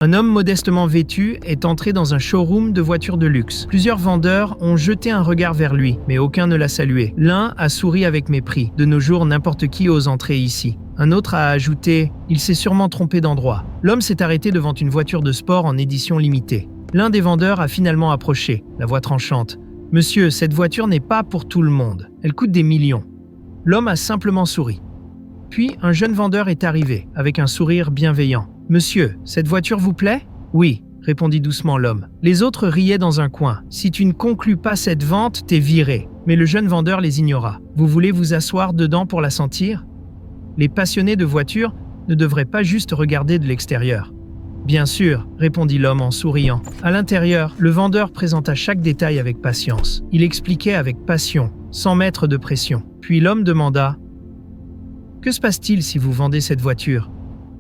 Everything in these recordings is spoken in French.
Un homme modestement vêtu est entré dans un showroom de voitures de luxe. Plusieurs vendeurs ont jeté un regard vers lui, mais aucun ne l'a salué. L'un a souri avec mépris. De nos jours, n'importe qui ose entrer ici. Un autre a ajouté « Il s'est sûrement trompé d'endroit ». L'homme s'est arrêté devant une voiture de sport en édition limitée. L'un des vendeurs a finalement approché, la voix tranchante. « Monsieur, cette voiture n'est pas pour tout le monde. Elle coûte des millions. » L'homme a simplement souri. Puis, un jeune vendeur est arrivé, avec un sourire bienveillant. « Monsieur, cette voiture vous plaît ?»« Oui », répondit doucement l'homme. Les autres riaient dans un coin. « Si tu ne conclus pas cette vente, t'es viré. » Mais le jeune vendeur les ignora. « Vous voulez vous asseoir dedans pour la sentir ?» Les passionnés de voitures ne devraient pas juste regarder de l'extérieur. « Bien sûr », répondit l'homme en souriant. À l'intérieur, le vendeur présenta chaque détail avec patience. Il expliquait avec passion, sans mettre de pression. Puis l'homme demanda « Que se passe-t-il si vous vendez cette voiture ?»«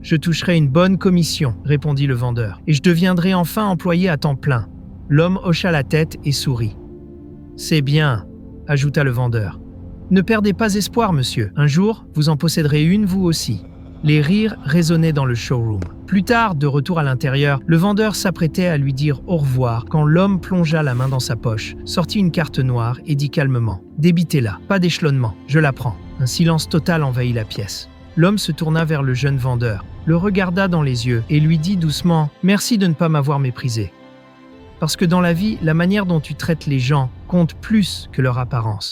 Je toucherai une bonne commission, » répondit le vendeur, « et je deviendrai enfin employé à temps plein. » L'homme hocha la tête et sourit. « C'est bien, » ajouta le vendeur. « Ne perdez pas espoir, monsieur. Un jour, vous en posséderez une vous aussi. » Les rires résonnaient dans le showroom. Plus tard, de retour à l'intérieur, le vendeur s'apprêtait à lui dire au revoir quand l'homme plongea la main dans sa poche, sortit une carte noire et dit calmement « Débitez-la, pas d'échelonnement, je la prends. » Un silence total envahit la pièce. L'homme se tourna vers le jeune vendeur, le regarda dans les yeux et lui dit doucement « Merci de ne pas m'avoir méprisé. Parce que dans la vie, la manière dont tu traites les gens compte plus que leur apparence. »